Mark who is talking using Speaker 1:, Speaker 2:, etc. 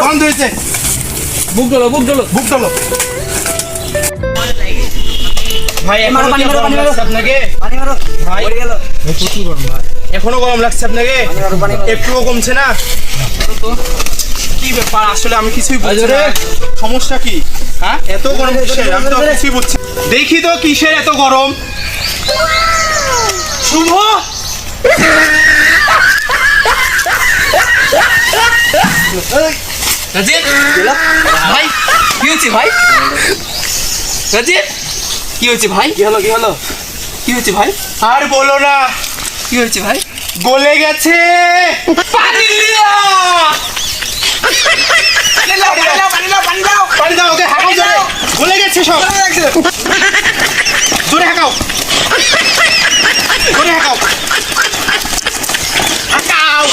Speaker 1: বন্ধ হয়েছে।
Speaker 2: বুক ডলো
Speaker 1: ভাই
Speaker 2: মারো, পানি মারো, পানি মারো।
Speaker 1: আপনাকে
Speaker 2: পানি মারো
Speaker 1: ভাই
Speaker 2: পড়ে গেল
Speaker 1: প্রচুর গরম ভাই, এখনো গরম লাগছে আপনাকে?
Speaker 2: পানি মারো।
Speaker 1: একটুও কমছে না? কি ব্যাপার আসলে আমি কিছুই বুঝছি না। সমস্যা কি? হ্যাঁ এত গরম কিসের? আমি তো কিছুই বুঝছি। দেখি তো কিসের এত গরম। শুভ
Speaker 2: রাজীব ভাই কি হয়েছে ভাই? রাজীব কি হয়েছে ভাই? কি হলো কি হয়েছে ভাই?
Speaker 1: আর বলো না,
Speaker 2: কি হয়েছে ভাই?
Speaker 1: গলে গেছে।
Speaker 2: পানি
Speaker 1: পানি দাও ওকে, হাঁকাও জোরে। গলে গেছে সব, জোরে হাঁকাও, জোরে হাঁকাও, হাঁকাও।